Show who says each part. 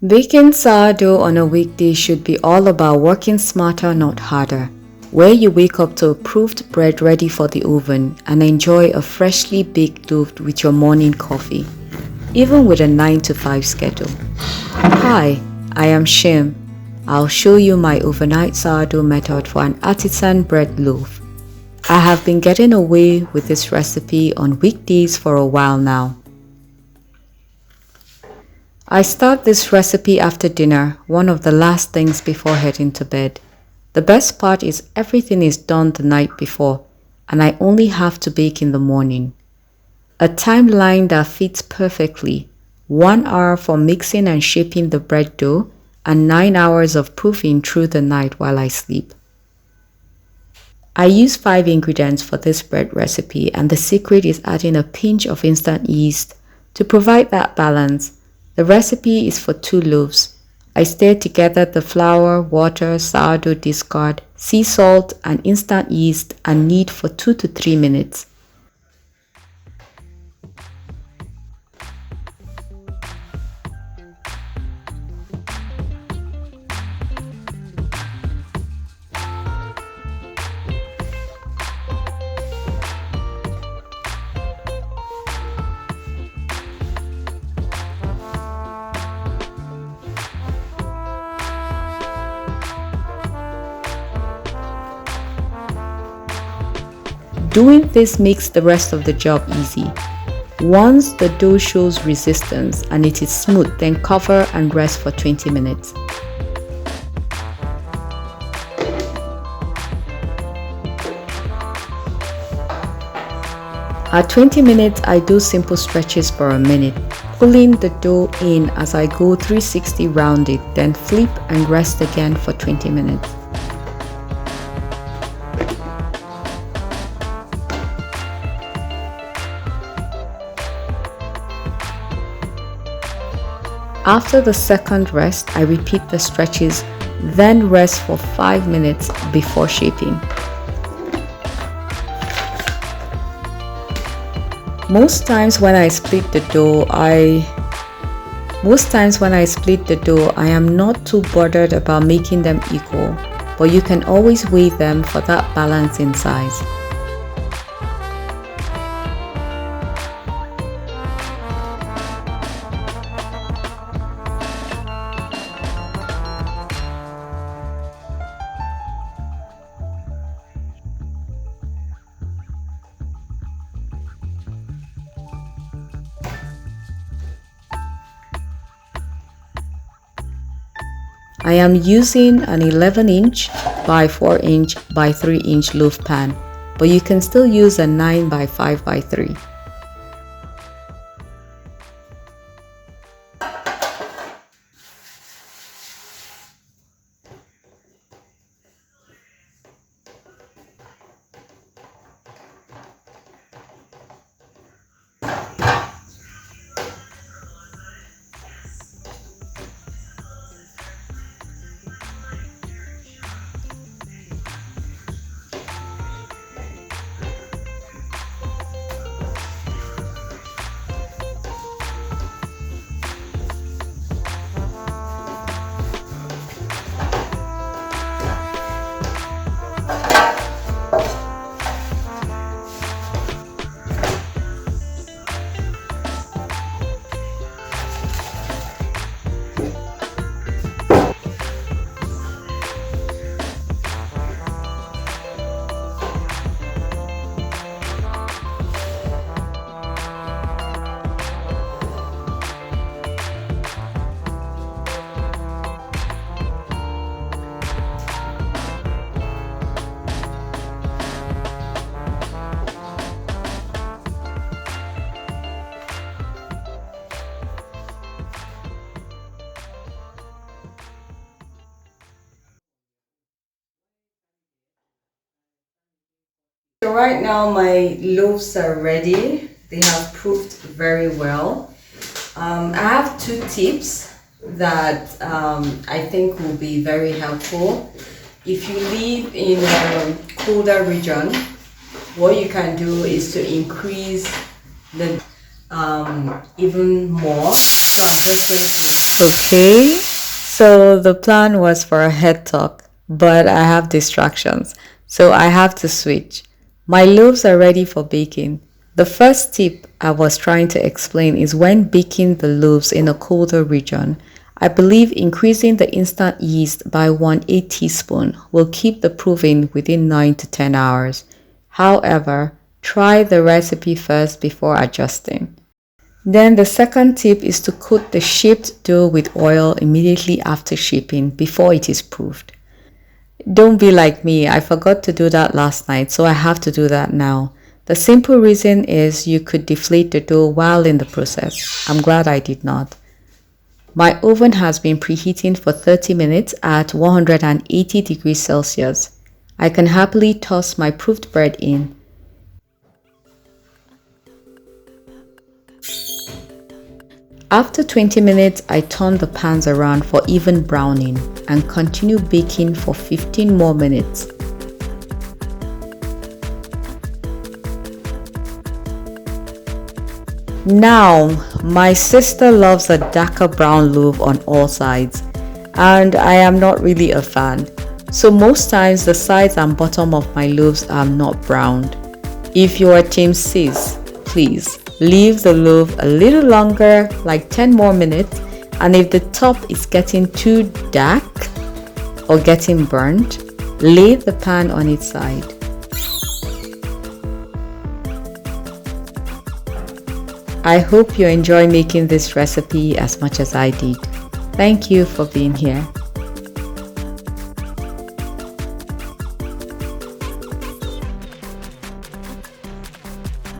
Speaker 1: Baking sourdough on a weekday should be all about working smarter, not harder, where you wake up to approved bread ready for the oven and enjoy a freshly baked loaf with your morning coffee, even with a 9 to 5 schedule. Hi, I am Shim. I'll show you my overnight sourdough method for an artisan bread loaf. I have been getting away with this recipe on weekdays for a while now. I start this recipe after dinner, one of the last things before heading to bed. The best part is everything is done the night before, and I only have to bake in the morning. A timeline that fits perfectly: 1 hour for mixing and shaping the bread dough, and 9 hours of proofing through the night while I sleep. I use 5 ingredients for this bread recipe, and the secret is adding a pinch of instant yeast to provide that balance. The recipe is for 2 loaves. I stir together the flour, water, sourdough discard, sea salt, and instant yeast and knead for 2 to 3 minutes. Doing this makes the rest of the job easy. Once the dough shows resistance and it is smooth, then cover and rest for 20 minutes. At 20 minutes, I do simple stretches for a minute, pulling the dough in as I go 360 round it, then flip and rest again for 20 minutes. After the second rest, I repeat the stretches, then rest for 5 minutes before shaping. Most times when I split the dough, I am not too bothered about making them equal, but you can always weigh them for that balance in size. I am using an 11-inch by 4-inch by 3-inch loaf pan, but you can still use a 9 by 5 by 3. So right now my loaves are ready. They have proofed very well. I have 2 tips that I think will be very helpful. If you live in a colder region, what you can do is to increase the even more. So I'm just going to Okay, so the plan was for a head talk, but I have distractions, so I have to switch. My loaves are ready for baking. The first tip I was trying to explain is when baking the loaves in a colder region, I believe increasing the instant yeast by 1/8 teaspoon will keep the proofing within 9 to 10 hours. However, try the recipe first before adjusting. Then the second tip is to coat the shaped dough with oil immediately after shaping before it is proofed. Don't be like me, I forgot to do that last night, so I have to do that now. The simple reason is you could deflate the dough while in the process. I'm glad I did not. My oven has been preheating for 30 minutes at 180 degrees Celsius. I can happily toss my proofed bread in. After 20 minutes, I turn the pans around for even browning and continue baking for 15 more minutes. Now, my sister loves a darker brown loaf on all sides, and I am not really a fan. So most times the sides and bottom of my loaves are not browned. If you are Team Sis, please leave the loaf a little longer, like 10 more minutes, and if the top is getting too dark or getting burnt, lay the pan on its side. I hope you enjoy making this recipe as much as I did. Thank you for being here.